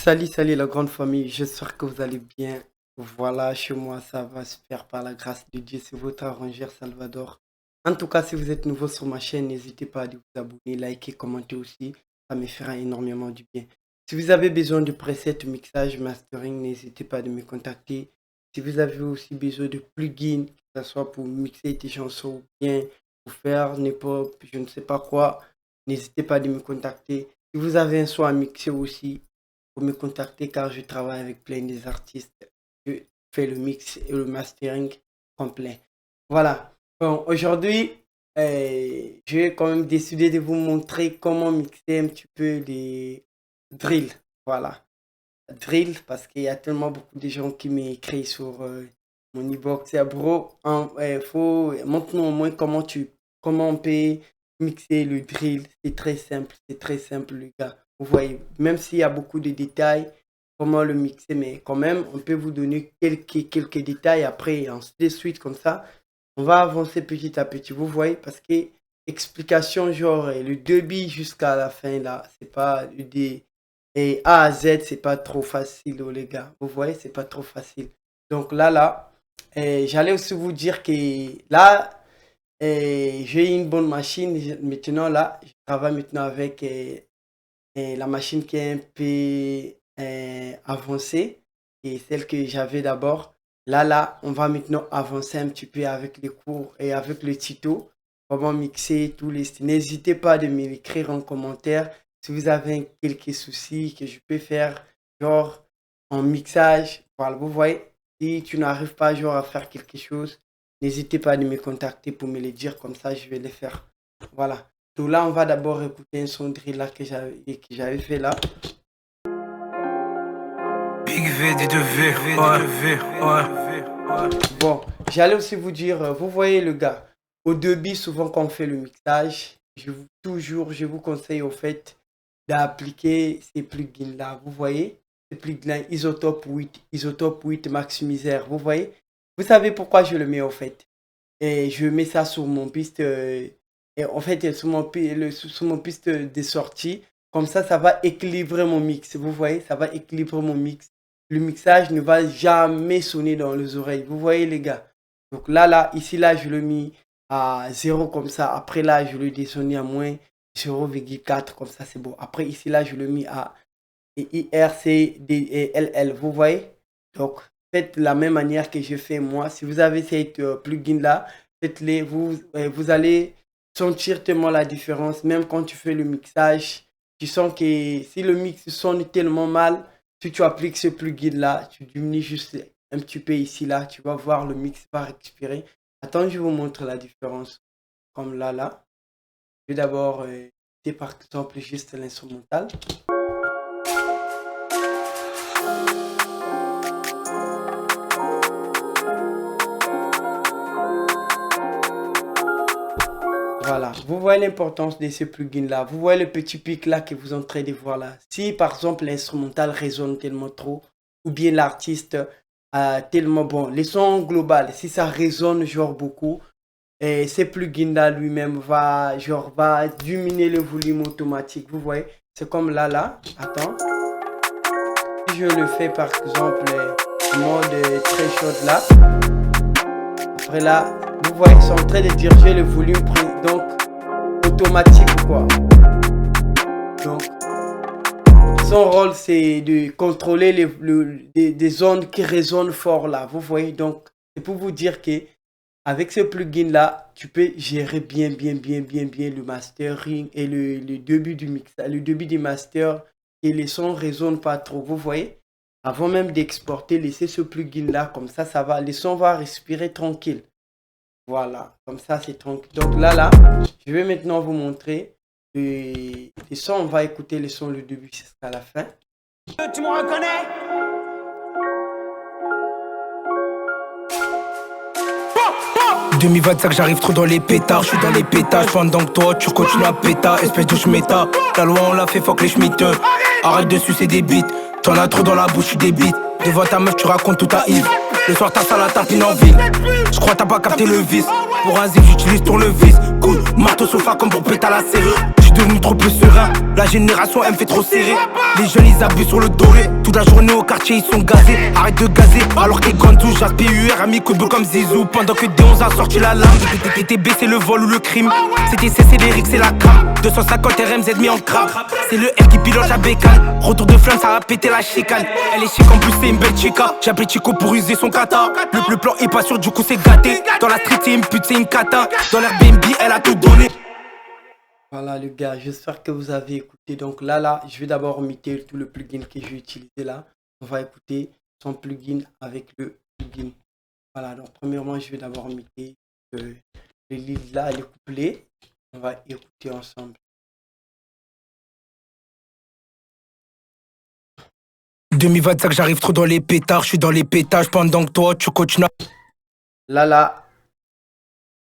Salut la grande famille, j'espère que vous allez bien. Voilà, chez moi ça va super par la grâce de Dieu, c'est votre arrangeur Salvador. En tout cas, si vous êtes nouveau sur ma chaîne, n'hésitez pas à vous abonner, liker, commenter aussi, ça me fera énormément du bien. Si vous avez besoin de presets, mixage, mastering, n'hésitez pas à me contacter. Si vous avez aussi besoin de plugins, que ce soit pour mixer tes chansons ou bien pour faire n'importe, je ne sais pas quoi, n'hésitez pas à me contacter. Si vous avez un son à mixer aussi, pour me contacter car je travaille avec plein des artistes. Je fais le mix et le mastering complet. Voilà. Bon, aujourd'hui, j'ai quand même décidé de vous montrer comment mixer un petit peu les drills. Voilà. Drill, parce qu'il y a tellement beaucoup de gens qui m'écrivent sur mon inbox. C'est bro, faut montre-nous au moins comment on peut mixer le drill. C'est très simple, les gars. Vous voyez, même s'il y a beaucoup de détails, comment le mixer, mais quand même, on peut vous donner quelques détails après, et ensuite de suite, comme ça, on va avancer petit à petit. Vous voyez, parce que explication, genre, le débit jusqu'à la fin, là, c'est pas des et A à Z, c'est pas trop facile, oh, les gars. Vous voyez, c'est pas trop facile. Donc là, j'allais aussi vous dire que là, j'ai une bonne machine. Maintenant, là, je travaille maintenant avec la machine qui est un peu avancée et celle que j'avais d'abord. Là, on va maintenant avancer un petit peu avec les cours et avec le tuto. Comment mixer tous les styles. N'hésitez pas de me l'écrire en commentaire si vous avez quelques soucis que je peux faire, genre en mixage. Voilà, vous voyez, si tu n'arrives pas genre à faire quelque chose, n'hésitez pas à me contacter pour me le dire, comme ça je vais le faire. Voilà. Donc là, on va d'abord écouter un son drill là que j'avais fait là. Big V, D2V, ouais. Bon, j'allais aussi vous dire, vous voyez le gars, au début, souvent quand on fait le mixage, je vous conseille au fait d'appliquer ces plugins là. Vous voyez, ces plugins Isotope 8 Maximizer. Vous voyez, vous savez pourquoi je le mets au fait. Et je mets ça sur mon piste, et en fait, sur mon piste de sortie. Comme ça va équilibrer mon mix. Vous voyez, ça va équilibrer mon mix. Le mixage ne va jamais sonner dans les oreilles. Vous voyez, les gars. Donc ici, je le mis à 0 comme ça. Après, là, je le descends à moins 0,4 comme ça, c'est bon. Après, ici, je le mis à IRCDLL. Vous voyez? Donc, faites la même manière que je fais moi. Si vous avez cette plugin-là, faites-les. Vous allez sentir tellement la différence. Même quand tu fais le mixage, tu sens que si le mix sonne tellement mal, si tu appliques ce plugin-là, tu diminues juste un petit peu ici, là. Tu vas voir le mix va respirer. Attends, je vous montre la différence. Comme là. Je vais d'abord par exemple juste l'instrumental. Voilà, vous voyez l'importance de ce plugin là. Vous voyez le petit pic là que vous êtes en train de voir là. Si par exemple l'instrumental résonne tellement trop, ou bien l'artiste a tellement bon, les sons global, si ça résonne genre beaucoup, et ce plugin là lui-même va diminuer le volume automatique. Vous voyez, c'est comme là. Attends, si je le fais par exemple en mode très chaud là, après là, vous voyez, ils sont en train de diriger le volume donc automatique ou quoi. Donc son rôle c'est de contrôler des ondes qui résonnent fort là. Vous voyez, donc c'est pour vous dire que avec ce plugin là, tu peux gérer bien le mastering et le début du mix, le début du master, et les sons résonnent pas trop. Vous voyez, avant même d'exporter, laissez ce plugin là, comme ça va, les sons vont respirer tranquille. Voilà, comme ça c'est tranquille. Donc là, je vais maintenant vous montrer les sons. On va écouter les sons le début jusqu'à la fin. Tu me reconnais? Demi-25, j'arrive trop dans les pétards, je suis dans les pétages pendant que toi tu continues à péta, espèce de schmeta. La loi on l'a fait, fuck les schmitteux. Arrête de sucer des bites, t'en as trop dans la bouche, tu débites. Devant ta meuf tu racontes tout à Yves. Le soir t'as ça la tapine en ville. Je crois t'as pas capté le vice. Pour un zip j'utilise tournevis. Cool, marteau sofa comme pour péter à la serrure. devenu trop peu serein. La génération elle me fait trop serrer. Les jeunes ils abusent sur le doré. Toute la journée au quartier ils sont gazés. Arrête de gazer alors que Gandou, Jas, PUR, ami coup de boule comme Zizou. Pendant que D11 a sorti la lame. TTB c'est le vol ou le crime. C'était CC, l'Eric c'est la cam. 250 RMZ mis en crabe. C'est le R qui pilote la bécane. Retour de flamme ça a pété la chicane. Elle est chic en plus c'est une belle chica. J'ai appelé Chico pour user son kata. Le plan est pas sûr du coup c'est gâté. Dans la street c'est une pute c'est une kata. Dans l'Airbnb elle a tout donné. Voilà les gars, j'espère que vous avez écouté. Donc là, je vais d'abord muter tout le plugin que j'ai utilisé là. On va écouter son plugin avec le plugin. Voilà, donc premièrement, je vais d'abord muter le lead là, le couplet. On va écouter ensemble. « 2025, j'arrive trop dans les pétards, je suis dans les pétages pendant que toi tu continues. Là,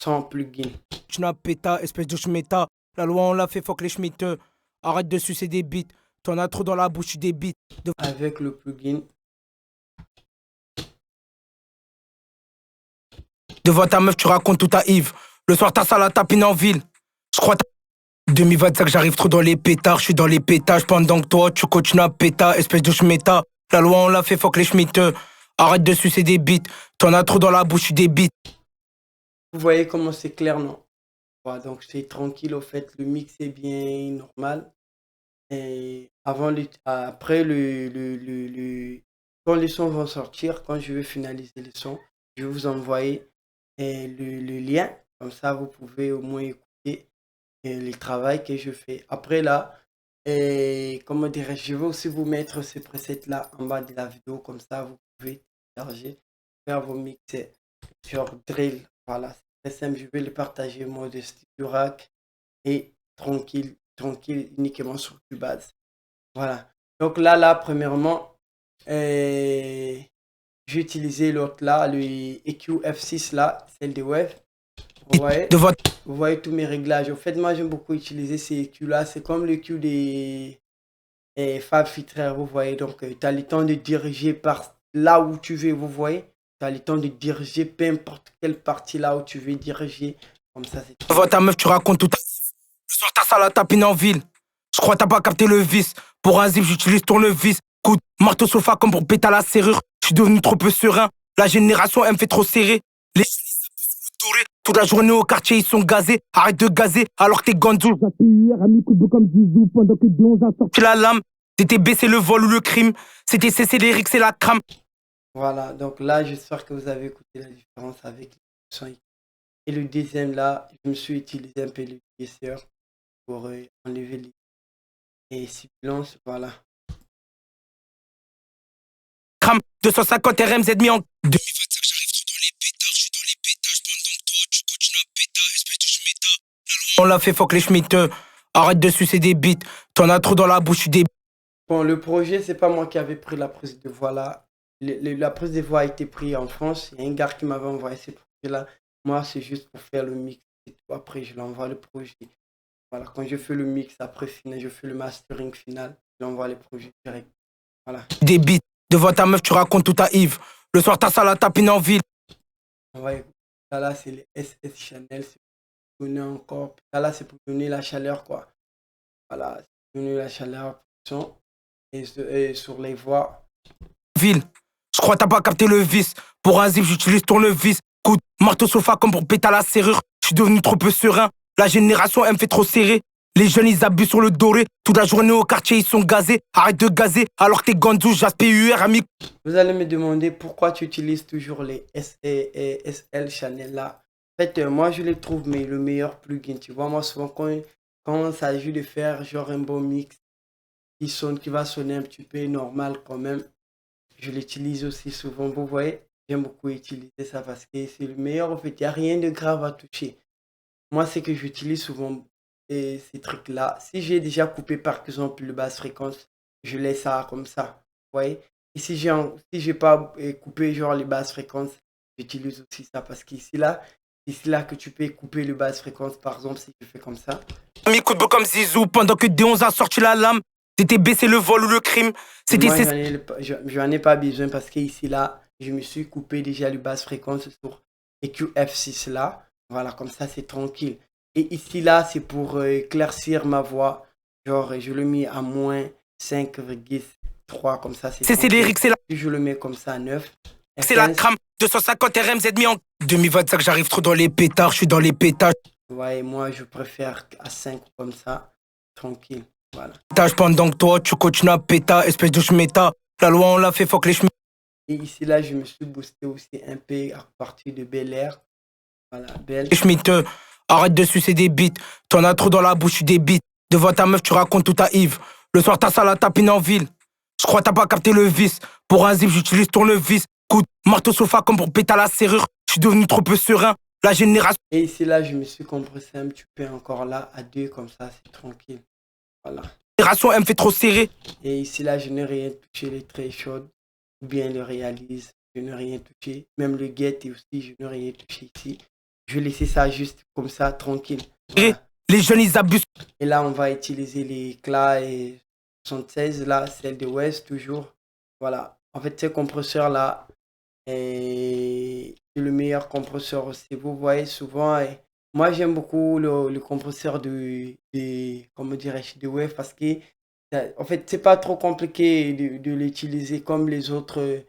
sans plugin. Tu n'as péta, espèce de schmeta. La loi on l'a fait, fuck les schmitteux. Arrête de sucer des bites. T'en as trop dans la bouche, tu des bites. Avec le plugin. Devant ta meuf, tu racontes tout à Yves. Le soir, ta salle à tapine en ville. Je crois 2025, j'arrive trop dans les pétards, je suis dans les pétages pendant que toi tu continues à péta, espèce de schmeta. La loi on l'a fait, fuck les schmitteux. Arrête de sucer des bites. T'en as trop dans la bouche, tu des bites. Vous voyez comment c'est clair, non? Voilà, donc c'est tranquille au fait, le mix est bien normal. Et après quand les sons vont sortir, quand je vais finaliser les sons, je vais vous envoyer le lien. Comme ça, vous pouvez au moins écouter les travaux que je fais. Après là, comment dirais-je, je vais aussi vous mettre ces presets là en bas de la vidéo. Comme ça, vous pouvez télécharger, faire vos mix sur drill. Voilà, c'est très simple. Je vais les partager en mode Studio Rack et tranquille, uniquement sur Cubase. Voilà. Donc là, premièrement, j'ai utilisé l'autre là, le EQ F6 là, celle de Wave. Vous voyez tous mes réglages. En fait, moi, j'aime beaucoup utiliser ces EQ là. C'est comme le EQ des Fab Filter, vous voyez. Donc, tu as le temps de diriger par là où tu veux, vous voyez. Tu as le temps de diriger peu importe quelle partie là où tu veux diriger. Comme ça, c'est tout. Devant ta meuf, tu racontes tout à Yves. Le soir, ta salle à tapine en ville. Je crois que t'as pas capté le vice. Pour un zip, j'utilise tournevis. Coup de marteau sofa comme pour péter la serrure. Je suis devenu trop peu serein. La génération, elle me fait trop serrer. Les jeunes, ils s'appuient sur le doré. Toute la journée au quartier, ils sont gazés. Arrête de gazer alors que t'es Gandou. Jas, PUR, ami coup de boule comme Zizou. Pendant que D11 a sorti la lame. TTB, c'est le vol ou le crime. C'était CC, l'Eric, c'est la crame. Voilà, donc là, j'espère que vous avez écouté la différence avec le son. Et le deuxième là, je me suis utilisé un peu le DSR pour enlever les sibilances, voilà. Crame, 250 RMZ mis en 2025, j'arrive trop dans les pétards, je suis dans les pétages pendant que toi tu continues à péta, espèce de schmeta. La loi on l'a fait, fuck les schmitteux. Arrête de sucer des bites. T'en as trop dans la bouche, tu des. Bon, le projet, c'est pas moi qui avais pris la prise de voix là. La prise de voix a été prise en France. Il y a un gars qui m'avait envoyé ce projet-là. Moi, c'est juste pour faire le mix et tout. Après, je l'envoie le projet. Voilà, quand je fais le mix, après, je fais le mastering final. Je l'envoie le projet direct. Voilà. Des bites. Devant ta meuf, tu racontes tout à Yves. Le soir, ta salle à tapine en ville. Ouais, ça là, c'est les SS Chanel. C'est pour donner encore. Ça là, c'est pour donner la chaleur, quoi. Voilà, c'est pour donner la chaleur son et sur les voix. Ville. Je crois que t'as pas capté le vice. Pour un zip, j'utilise tournevis. Coup de marteau sofa comme pour péter la serrure. Je suis devenu trop peu serein. La génération, elle me fait trop serrer. Les jeunes, ils abusent sur le doré. Toute la journée au quartier, ils sont gazés. Arrête de gazer alors que t'es Gandou, Jas, PUR, ami. Vous allez me demander pourquoi tu utilises toujours les SL Chanel là. En fait, moi, je les trouve mais le meilleur plugin. Tu vois, moi, souvent, quand il s'agit de faire genre un bon mix qui va sonner un petit peu normal quand même, je l'utilise aussi souvent. Vous voyez, j'aime beaucoup utiliser ça parce que c'est le meilleur. En fait, il n'y a rien de grave à toucher. Moi, c'est que j'utilise souvent ces trucs-là. Si j'ai déjà coupé par exemple le basse fréquence, je laisse ça comme ça. Vous voyez? Et si j'ai pas coupé genre les basses fréquences, j'utilise aussi ça parce qu'ici là que tu peux couper le basse fréquence par exemple si je fais comme ça. Ami coup de boule comme Zizou pendant que D11 a sorti la lame. TTB, c'est le vol ou le crime. C'était Moi, j'en ai pas besoin parce que ici là, je me suis coupé déjà le basse fréquence sur EQ F6 là. Voilà, comme ça c'est tranquille. Et ici, là, c'est pour éclaircir ma voix. Genre, je le mets à moins 5,3, comme ça, c'est C'est tranquille. lyrique, c'est la... Puis je le mets comme ça à 9. C'est la crame. 250 RMZ mis en 2025, j'arrive trop dans les pétards, je suis dans les pétages. Ouais, moi, je préfère à 5 comme ça, tranquille. Voilà. Pendant que toi, tu continues à péta, espèce de schmeta. La loi, on l'a fait, fuck les schmi. Et ici, là, je me suis boosté aussi un peu à partir de Bel Air. Voilà, Belle. Les schmitteux, arrête de sucer des bites. T'en as trop dans la bouche, tu des bites. Devant ta meuf, tu racontes tout à Yves. Le soir, ta salle à tapine en ville. Je crois t'as pas capté le vice. Pour un zip, j'utilise tournevis. Coup de marteau sofa comme pour péter la serrure. Je suis devenu trop peu serein. La génération. Et ici, là, je me suis compressé un petit peu encore là, à 2, comme ça, c'est tranquille. Voilà. Génération, elle me fait trop serrer. Et ici, là, je n'ai rien touché, les très chaudes. Ou bien le réalise, je n'ai rien touché. Même le get aussi, je n'ai rien touché ici. Je vais laisser ça juste comme ça, tranquille. Voilà. Les jeunes, ils abusent. Et là, on va utiliser les Kla et 76, là, celle de West, toujours. Voilà. En fait, ces compresseurs-là, c'est le meilleur compresseur aussi. Vous voyez souvent, moi, j'aime beaucoup le compresseur comment dirais-je, de Wave parce que, en fait, c'est pas trop compliqué de l'utiliser comme les autres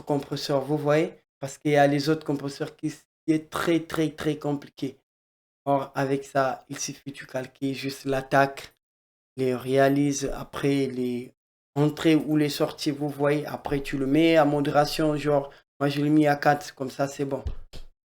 compresseurs, vous voyez, parce qu'il y a les autres compresseurs qui est très, très, très compliqué. Or, avec ça, il suffit de calquer juste l'attaque, les réalises, après les entrées ou les sorties, vous voyez. Après, tu le mets à modération, genre, moi je l'ai mis à 4, comme ça, c'est bon.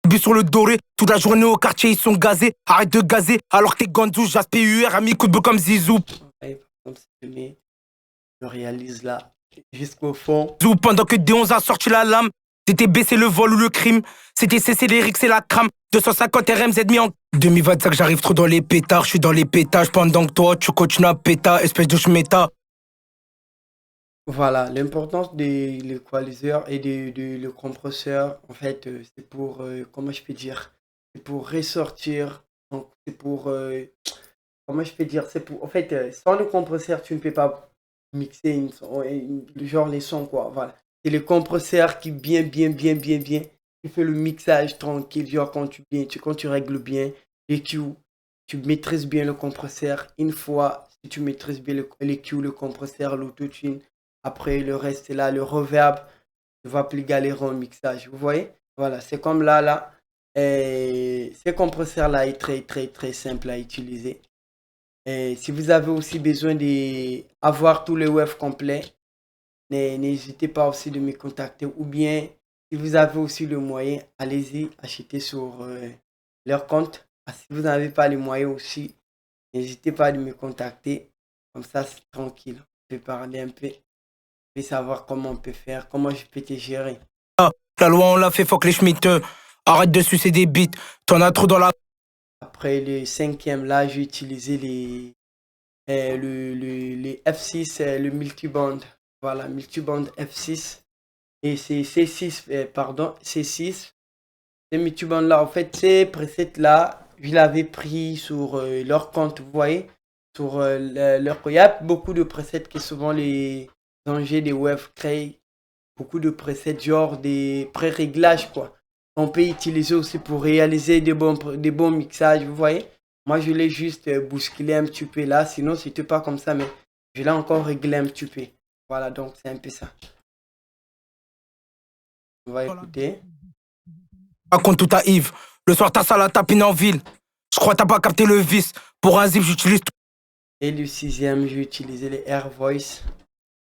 But sur le doré, toute la journée au quartier, ils sont gazés. Arrête de gazer, alors que t'es Ganzou, Jasper UR, ami coup de bout comme Zizou. Ouais, comme ça, je réalise là, jusqu'au fond. Zou, pendant que D11 a sorti la lame. C'était baisser le vol ou le crime. C'était cesser les rixes et la crame. 250 RMZ mis en 2025, j'arrive trop dans les pétards, je suis dans les pétages. Pendant que toi, tu continues à péta, espèce de schmeta. Voilà, l'importance de l'équaliseur et le compresseur, en fait, c'est pour, comment je peux dire, c'est pour ressortir, donc c'est pour, comment je peux dire, c'est pour, en fait, sans le compresseur, tu ne peux pas mixer genre les sons, quoi, voilà. C'est le compresseur qui qui fait le mixage tranquille, genre quand tu règles bien les Q, tu maîtrises bien le compresseur. Une fois, si tu maîtrises bien les Q, le compresseur, l'autotune, après le reste, c'est là, le reverb, tu vas plus galérer en mixage, vous voyez? Voilà, c'est comme là. Et ce compresseur-là est très, très, très simple à utiliser. Et si vous avez aussi besoin d'avoir tous les waves complets, n'hésitez pas aussi de me contacter. Ou bien, si vous avez aussi le moyen, allez-y, achetez sur leur compte. Si vous n'avez pas les moyens aussi, n'hésitez pas à me contacter. Comme ça, c'est tranquille. On peut parler un peu. On peut savoir comment on peut faire, comment je peux te gérer. La loi, on l'a fait, fuck les schmitteux. Arrête de sucer des bites. T'en as trop dans la... Après le 5e, là, j'ai utilisé les F6, le multiband. Voilà, multiband F6. Et c'est C6, pardon, C6. Ces multiband-là, en fait, ces presets-là, je l'avais pris sur leur compte, vous voyez. Sur leur... Il y a beaucoup de presets qui souvent les dangers des web créent. Beaucoup de presets, genre des pré-réglages, quoi. On peut utiliser aussi pour réaliser des bons mixages, vous voyez. Moi, je l'ai juste bousculé un petit peu là, sinon c'était pas comme ça, mais je l'ai encore réglé un petit peu. Voilà, donc c'est un peu ça. On va écouter. Raconte tout à Yves. Le soir, ta salle à tapine en ville. Je crois t'as pas capté le vice. Pour un zip, j'utilise tout. Et le 6e, j'ai utilisé les Air Voice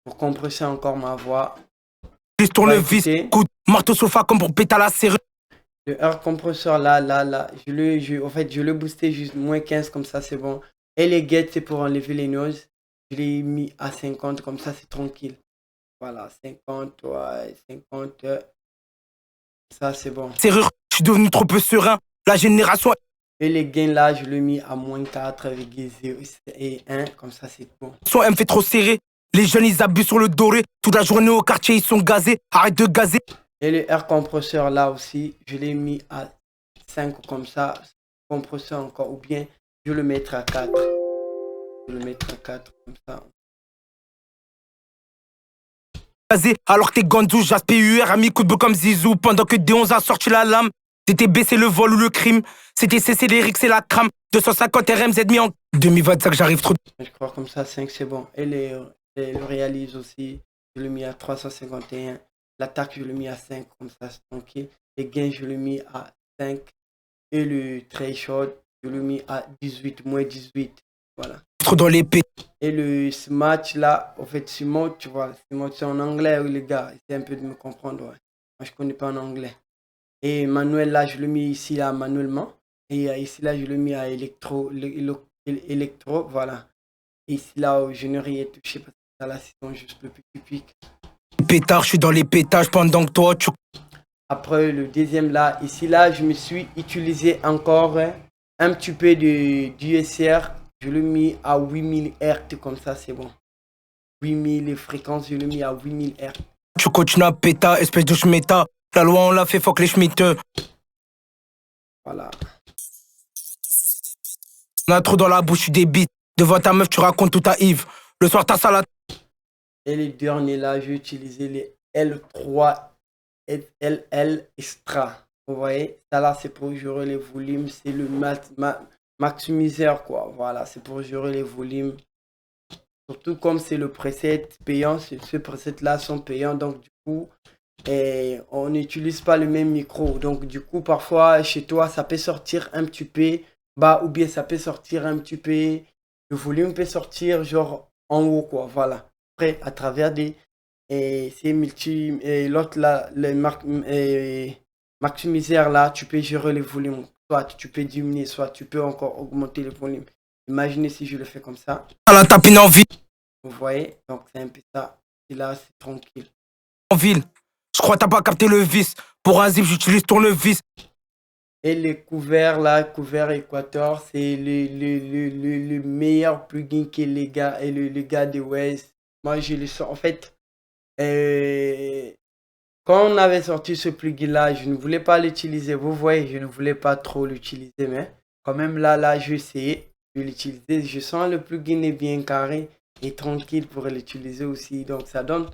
pour compresser encore ma voix. J'utilise tournevis, coup de marteau sofa comme pour péter la serrure. Le air compresseur là, en fait, je l'ai boosté juste moins 15, comme ça c'est bon. Et les gates, c'est pour enlever les noises. Je l'ai mis à 50, comme ça c'est tranquille. Voilà, 50, ouais, 50. Ça c'est bon. Serrure, je suis devenu trop peu serein. La génération... Et les gains là, je l'ai mis à moins 4,01, comme ça c'est bon. Elle me fait trop serrer. Les jeunes, ils abusent sur le doré. Toute la journée au quartier, ils sont gazés. Arrête de gazer. Et le air compresseur là aussi, je l'ai mis à 5 comme ça. Compresseur encore, ou bien je le mettrai à 4. Je le mettrai à 4 comme ça. Gazé, alors que t'es Ganzou, Jasper UR, ami coup de bout comme Zizou. Pendant que D11 a sorti la lame. C'était baisser le vol ou le crime. CTC, c'est lyrics, c'est la crame. 250 RMZ mis en 2025, j'arrive trop. Je crois comme ça, 5 c'est bon. Et le réalise aussi, je l'ai mis à 351. L'attaque, je l'ai mis à 5, comme ça, c'est tranquille. Les gains, je l'ai mis à 5. Et le threshold, je l'ai mis à 18, moins 18. Voilà. Trop dans l'épée. Et ce match là, en fait, ce mot, tu vois, ce mot c'est en anglais, oui, les gars. Essayez un peu de me comprendre, ouais. Moi, je connais pas en anglais. Et manuel là, je le mets ici là manuellement. Et ici là, je le mets à électro, voilà. Et ici là, je n'ai rien touché parce que ça là, c'est juste le petit pic. Pétard, je suis dans les pétages pendant que toi, tu. Après le deuxième là, ici là, je me suis utilisé encore un petit peu d'USR. Je l'ai mis à 8000 Hz, comme ça c'est bon. 8000 les fréquences, je l'ai mis à 8000 Hz. Tu continues à péta, espèce de schmeta. La loi on l'a fait, fuck les schmitteux. Voilà. On a trop dans la bouche, tu débites. Devant ta meuf, tu racontes tout à Yves. Le soir, ta salade. Et les derniers là, j'ai utilisé les L3 et LL Extra. Vous voyez, ça là, c'est pour gérer les volumes. C'est le maximiseur, quoi. Voilà, c'est pour gérer les volumes. Surtout comme c'est le preset payant, ce preset là sont payants. Donc, du coup, on n'utilise pas le même micro. Donc, du coup, parfois, chez toi, ça peut sortir un petit peu bas ou bien ça peut sortir un petit peu. Le volume peut sortir genre en haut, quoi. Voilà. Après, à travers ces multi et l'autre là, les maximiseurs là, tu peux gérer les volumes. Soit tu peux diminuer, soit tu peux encore augmenter le volume. Imaginez si je le fais comme ça. À la tapine en ville. Vous voyez, donc c'est un peu ça. Et là, c'est tranquille. En ville. Je crois que t'as pas capté le vis. Pour un zip, j'utilise tournevis. Et les couverts là, couvert Equator, c'est le meilleur plugin que les gars et le gars de West. Moi, je le sens. En fait, quand on avait sorti ce plugin là, je ne voulais pas l'utiliser. Vous voyez, je ne voulais pas trop l'utiliser, mais quand même là, je vais essayer de l'utiliser. Je sens le plugin est bien carré et tranquille pour l'utiliser aussi. Donc, ça donne.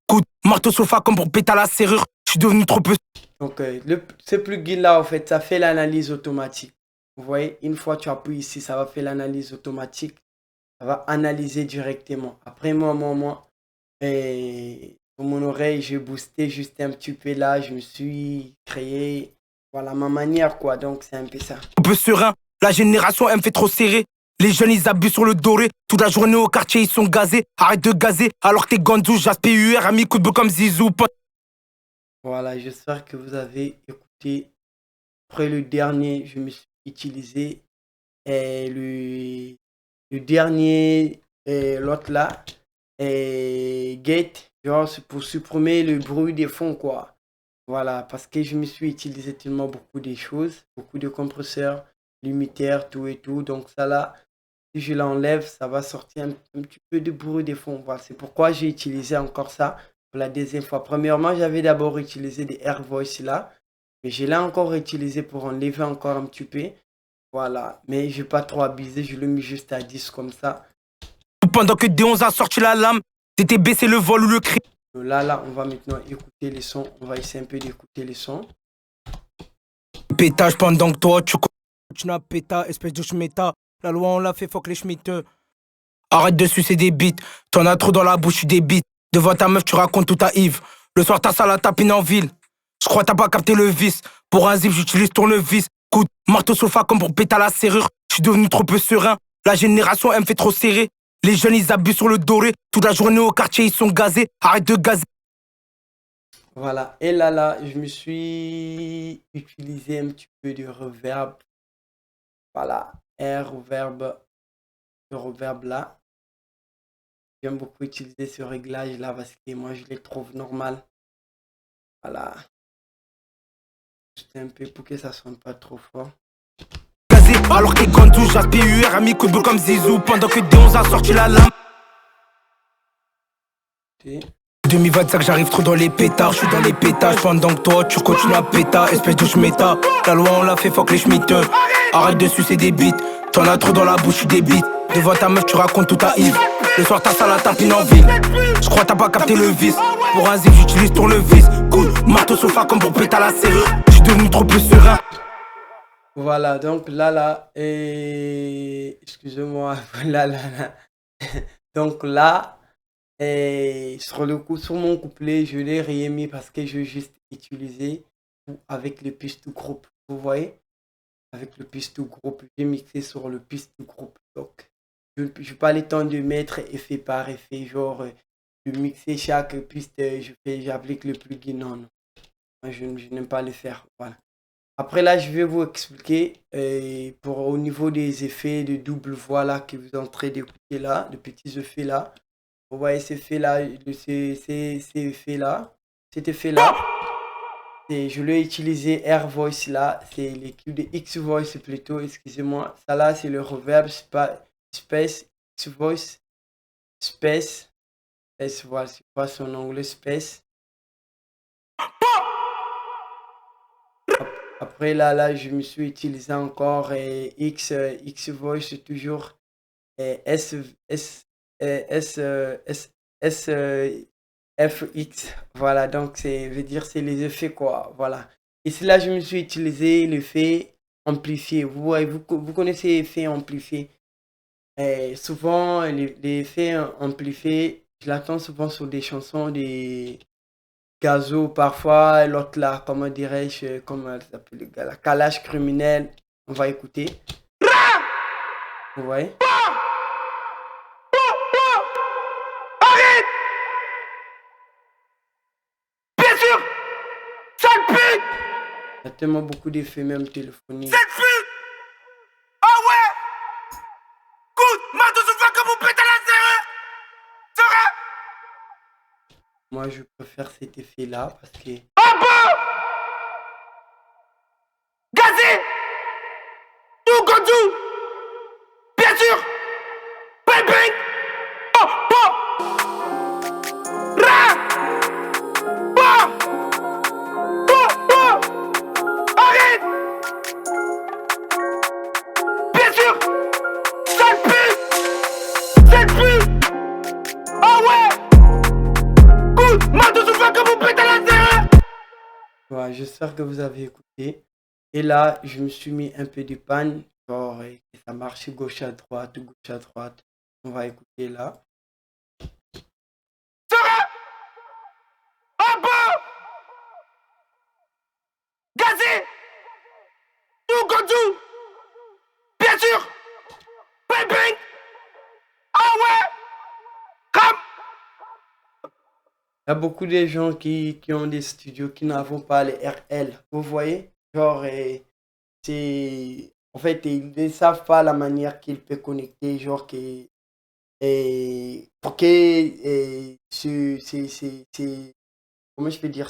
Coup de marteau sofa comme pour péter la serrure. Je suis devenu trop peu. Donc, ce plugin-là, en fait, ça fait l'analyse automatique. Vous voyez, une fois que tu appuies ici, ça va faire l'analyse automatique. Ça va analyser directement. Après, moi, pour mon oreille, j'ai boosté juste un petit peu là. Je me suis créé, voilà, ma manière, quoi. Donc, c'est un peu ça. Un peu serein. La génération, elle me fait trop serrer. Les jeunes, ils abusent sur le doré. Toute la journée au quartier, ils sont gazés. Arrête de gazer. Alors que t'es Ganzou, Jasper, UR, ami coup de bout comme Zizou. Voilà, j'espère que vous avez écouté. Après le dernier, je me suis utilisé le dernier, l'autre là, Gate, genre c'est pour supprimer le bruit des fonds, quoi. Voilà, parce que je me suis utilisé tellement beaucoup de choses, beaucoup de compresseurs, limiteurs, tout et tout. Donc ça là, si je l'enlève, ça va sortir un petit peu de bruit des fonds. Voilà, c'est pourquoi j'ai utilisé encore ça. Pour la deuxième fois. Premièrement, j'avais d'abord utilisé des Air Voice là. Mais je l'ai encore utilisé pour enlever encore un petit peu. Voilà. Mais je n'ai pas trop abusé. Je l'ai mis juste à 10 comme ça. Pendant que D11 a sorti la lame, t'étais baissé le vol ou le cri. Là, on va maintenant écouter les sons. On va essayer un peu d'écouter les sons. Pétage pendant que toi, tu continues à péta, espèce de schmeta. La loi, on l'a fait, fuck les schmitteux. Arrête de sucer des bites. T'en as trop dans la bouche, tu débites. Devant ta meuf, tu racontes tout à Yves. Le soir, ta salade tapine en ville. Je crois que t'as pas capté le vice. Pour un zip, j'utilise tournevis. Coup de marteau sofa comme pour péter la serrure. Je suis devenu trop peu serein. La génération, elle me fait trop serrer. Les jeunes, ils abusent sur le doré. Toute la journée au quartier, ils sont gazés. Arrête de gazer. Voilà. Et là, je me suis utilisé un petit peu de reverb. Voilà. Reverb là. J'aime beaucoup utiliser ce réglage là parce que moi je les trouve normal. Voilà. Juste un peu pour que ça sonne pas trop fort. Gazé, alors que t'es Ganzou, Jasper, UR, ami coup de bout comme Zizou. Pendant que D11 a sorti la lame. 2025, j'arrive trop dans les pétards. Je suis dans les pétages pendant que toi, tu continues à péta, espèce de schmeta. La loi, on l'a fait, fuck les schmitteux. Arrête de sucer des bites. T'en as trop dans la bouche, tu débites. Devant ta meuf, tu racontes tout à Yves. Le soir, ta salade tapine en ville. Je crois que t'as pas capté le vice. Pour un zip, j'utilise tournevis. Coup de marteau sofa comme pour péter la serrure. Je suis devenu trop plus serein. Voilà, donc là, et excusez-moi, là. Donc là, et sur le coup, sur mon couplet, je l'ai réémis parce que je juste utilisé avec le piste groupe. Vous voyez? Avec le piste groupe, j'ai mixé sur le piste groupe. Donc, je n'ai pas le temps de mettre effet par effet, genre de mixer chaque piste, j'applique le plugin. Non, non. Moi, je n'aime pas le faire. Voilà. Après là, je vais vous expliquer pour au niveau des effets de double voix là que vous êtes en train d'écouter là, de petits effets là. Vous voyez ces effets là, ces effets là, cet effet là. Je l'ai utilisé Air Voice là, c'est l'équipe de X Voice plutôt, excusez-moi. Ça là, c'est le reverb space X Voice space. Voilà, c'est pas son anglais space. Après là, je me suis utilisé encore X Voice toujours S, S, S, S, S, FX. Voilà, donc veut dire c'est les effets quoi. Voilà. Ici là, je me suis utilisé l'effet amplifié. Vous connaissez l'effet amplifié. Souvent, les effets amplifiés, je l'attends souvent sur des chansons des Gazo, parfois, l'autre là, comment dirais-je, comment elle s'appelle, la Kalash criminel. On va écouter. Vous voyez? Arrête! Bien sûr! Sale pute! Il y a tellement beaucoup d'effets, même téléphoniques. Sale pute! Ah ouais! Écoute, Marteau souffle comme vous pète à la serrure! Serait! Moi, je préfère cet effet-là parce que. Ah bon! Gazé! Tout comme tout! Bien sûr! Bang bang! Oh! Oh! Ra! Oh! Oh! Oh! Arrête! Bien sûr! Sale pute! Sale pute! Ah ouais! Écoute, Marteau souffle comme vous pète à la serrure! Voilà, j'espère que vous avez écouté. Et là, je me suis mis un peu de panne. Genre, que ça marche gauche à droite, gauche à droite. On va écouter là. Serait! Ah bon! Gazé! Tout comme tout! Bien sûr! Bang bang! Ah ouais! Ram! Il y a beaucoup de gens qui ont des studios qui n'avons pas les RL. Vous voyez? Genre, c'est. En fait, ils ne savent pas la manière qu'ils peuvent connecter. Genre, pour que. Comment je peux dire?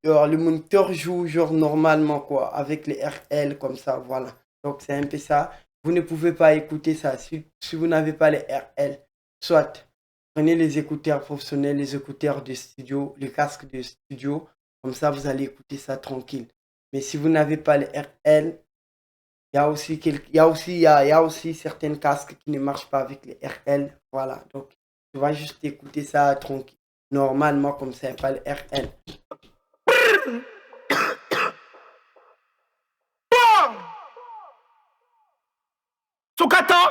Le moniteur joue genre normalement, quoi. Avec les RL comme ça, voilà. Donc, c'est un peu ça. Vous ne pouvez pas écouter ça si vous n'avez pas les RL. Soit. Prenez les écouteurs professionnels, les écouteurs de studio, les casques de studio. Comme ça, vous allez écouter ça tranquille. Mais si vous n'avez pas les RL, il y a aussi certains casques qui ne marchent pas avec les RL. Voilà. Donc, tu vas juste écouter ça tranquille. Normalement, comme ça, il n'y a pas les RL. Bon! Sokata!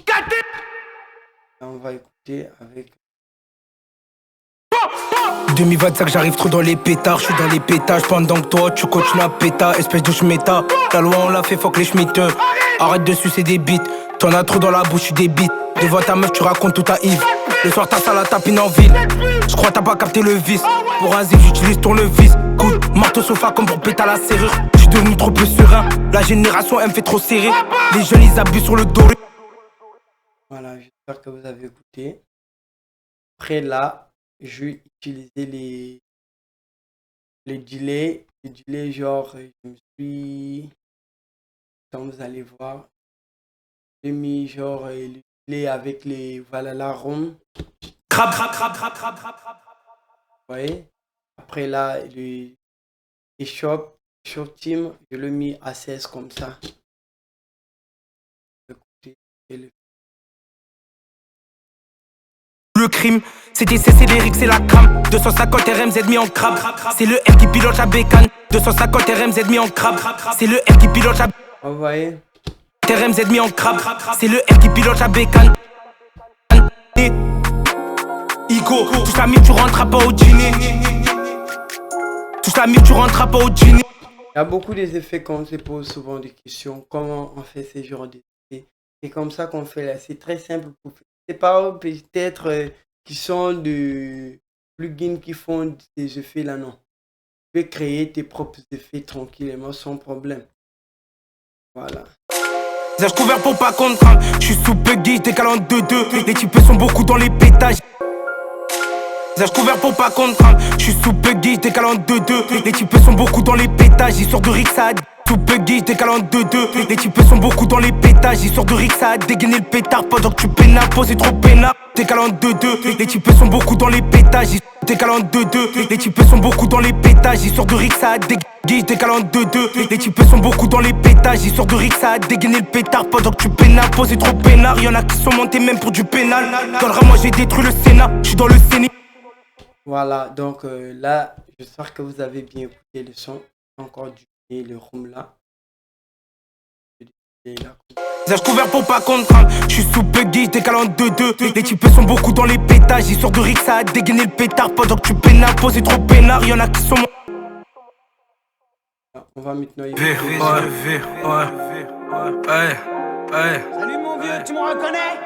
Gâté! Là, on va écouter avec. 2025, j'arrive trop dans les pétards, je suis dans les pétages pendant que toi tu continues à péta, espèce de schmeta. La loi on l'a fait, fuck les schmitteux. Arrête de sucer des bites, t'en as trop dans la bouche, tu débites. Devant ta meuf, tu racontes tout à Yves. Le soir, ta salle à tapine en ville. Je crois t'as pas capté le vice. Pour un zip, j'utilise tournevis. Coup, marteau sofa comme pour péter à la serrure. Je suis devenu trop peu serein. La génération, elle me fait trop serrer. Les jeunes, ils abusent sur le dos. Voilà, j'espère que vous avez écouté. Après là, je vais utiliser les delays. Les delays, genre, je me suis. Comme vous allez voir, j'ai mis genre le delay avec les. Voilà, la ronde. Crap, crap, crap, crap, crap, crap, crap. Vous voyez? Après là, les shop team, je le mis à 16 comme ça. Le crime, CDC, c'est l'Eric, c'est la crame. 250 RMZ mis en crabe. C'est le R qui pilote la bécane. 250 RMZ mis en crabe. C'est le R qui pilote la Vous voyez? RMZ mis en crabe. C'est le R qui pilote la bécane. Igo, tout ça mis, tu rentreras pas au dîner. Tout ça mis, tu rentreras pas au dîner. Il y a beaucoup des effets qu'on se pose souvent des questions. Comment on fait ces genres d'effets? C'est comme ça qu'on fait là. C'est très simple. C'est pas peut-être qui sont de plugins qui font des effets là, non. Tu peux créer tes propres effets tranquillement sans problème. Voilà. Visage couvert pour pas contraindre. J'suis sous buggy, décale en 2-2. Les types sont beaucoup dans les pétages. Visage couvert pour pas contraindre. J'suis sous buggy, décale en 2-2. Les types sont beaucoup dans les pétages. Histoire de Rixad. Sous buggy, décale en 2-2. Les types sont beaucoup dans les pétages. Histoire de Rixad. Dégainer le pétard pendant que tu pénales. Posé trop peinard. Décale en 2-2. Les types sont beaucoup dans les pétages. Décale en 2-2. Les types sont beaucoup dans les pétages. Histoire de Rixad. Décale en 2-2. Les types sont beaucoup dans les pétages. Histoire de Rixad. Dégainer le pétard pendant que tu pénales. Posé trop peinard. Y'en a qui sont montés même pour du pénal. Dans le rat, moi j'ai détruit le Sénat. J'suis dans le Sénat. Voilà, donc là, j'espère que vous avez bien écouté le son. Encore du le room là. Visage couvert pour pas contraindre. J'suis sous buggy, décale en 2-2. Les types sont beaucoup dans les pétages. Histoire de Rixad. Dégainer le pétard pendant que tu pénales. Posé trop peinard. Y'en a qui sont. On va maintenant y Salut mon vieux, tu me reconnais?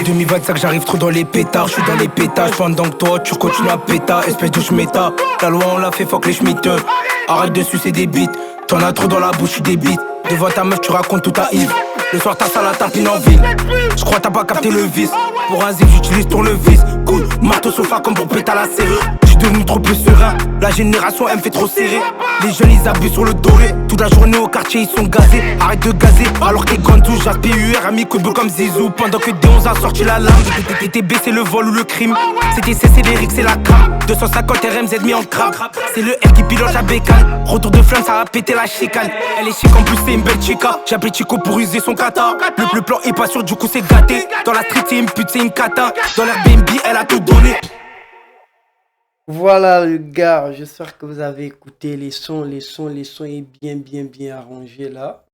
2025, j'arrive trop dans les pétards. J'suis dans les pétages pendant que toi tu continues à péta. Espèce de schmeta. La loi on l'a fait, fuck les schmitteux. Arrête de sucer des bites. T'en as trop dans la bouche, tu débite. Devant ta meuf, tu racontes tout à Yves. Le soir, t'as ça la tartine en ville. J'crois t'as pas capté le vice. Pour un zip, j'utilise tournevis. Cool, marteau sofa comme pour péter à la serrure. J'suis devenu trop plus serein. La génération, elle me fait trop serrer. Les jeunes, ils abusent sur le doré. Toute la journée au quartier, ils sont gazés. Arrête de gazer. Alors que les Gantou, j'appe PUR, a mis coup de boule comme Zizou. Pendant que D11 a sorti la lame. TTB, c'est le vol ou le crime. CTC, c'est l'Eric, c'est la crame. 250 RMZ mis en crabe. C'est le R qui pilote la bécane. Retour de flamme, ça va péter la chicane. Elle est chic en plus, c'est une belle chica. J'ai appelé Chico pour user son kata. Le plan est pas sûr, du coup c'est gâté. Dans la street, c'est une pute, c'est une cata. Dans l'Airbnb, elle a tout donné. Voilà le gars, j'espère que vous avez écouté les sons est bien arrangé là.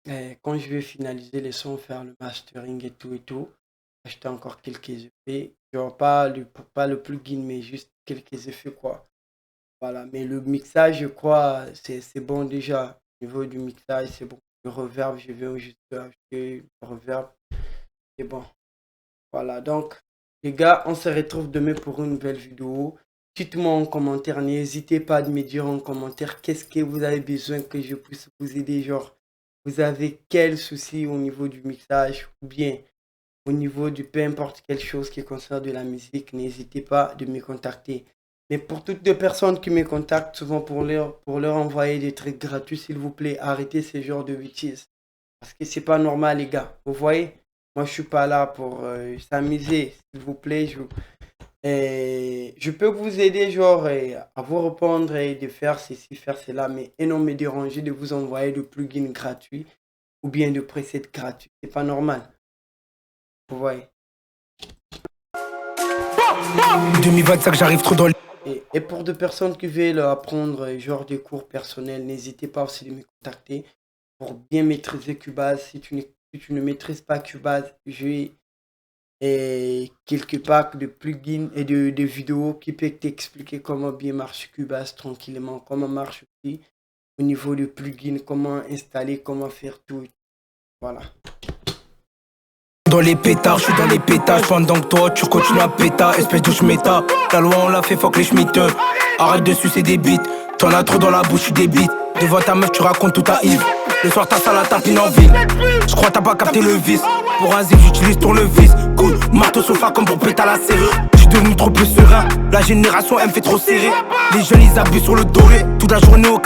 Et quand je vais finaliser les sons, faire le mastering et tout, acheter encore quelques effets. Genre pas le plugin mais juste quelques effets quoi. Voilà, mais le mixage je crois c'est bon déjà. Au niveau du mixage c'est bon. Le reverb, je vais juste acheter le reverb. C'est bon. Voilà, donc les gars, on se retrouve demain pour une nouvelle vidéo. Dites-moi en commentaire, n'hésitez pas à me dire en commentaire qu'est-ce que vous avez besoin que je puisse vous aider. Genre, vous avez quel souci au niveau du mixage ou bien au niveau du peu importe quelle chose qui concerne de la musique, n'hésitez pas de me contacter. Mais pour toutes les personnes qui me contactent souvent pour leur envoyer des trucs gratuits, s'il vous plaît, arrêtez ce genre de bêtises. Parce que c'est pas normal les gars. Vous voyez, moi je suis pas là pour s'amuser. S'il vous plaît, je peux vous aider genre à vous répondre et de faire ceci, faire cela, mais et non me déranger de vous envoyer de plugins gratuits ou bien de presets gratuits. C'est pas normal. Vous voyez. 2025, j'arrive trop dans le... Et pour des personnes qui veulent apprendre genre des cours personnels, n'hésitez pas aussi de me contacter pour bien maîtriser Cubase. Si tu ne maîtrises pas Cubase, j'ai quelques packs de plugins et de vidéos qui peuvent t'expliquer comment bien marche Cubase tranquillement, comment marche aussi au niveau de plugins, comment installer, comment faire tout. Voilà. Dans les pétards, j'suis dans les pétages pendant que toi tu continues à péta. Espèce de schmeta. La loi on l'a fait, fuck les schmitteux. Arrête de sucer des bites. T'en as trop dans la bouche, tu débite. Devant ta meuf, tu racontes tout à Yves. Le soir, t'as ça la tartine en ville. J'crois t'as pas capté le vice. Pour un zip, j'utilise tournevis. Cool, marteau sofa comme pour péter à la serrure. J'suis devenu trop plus serein. La génération, elle me fait trop serrer. Les jeunes, ils abusent sur le doré. Toute la journée au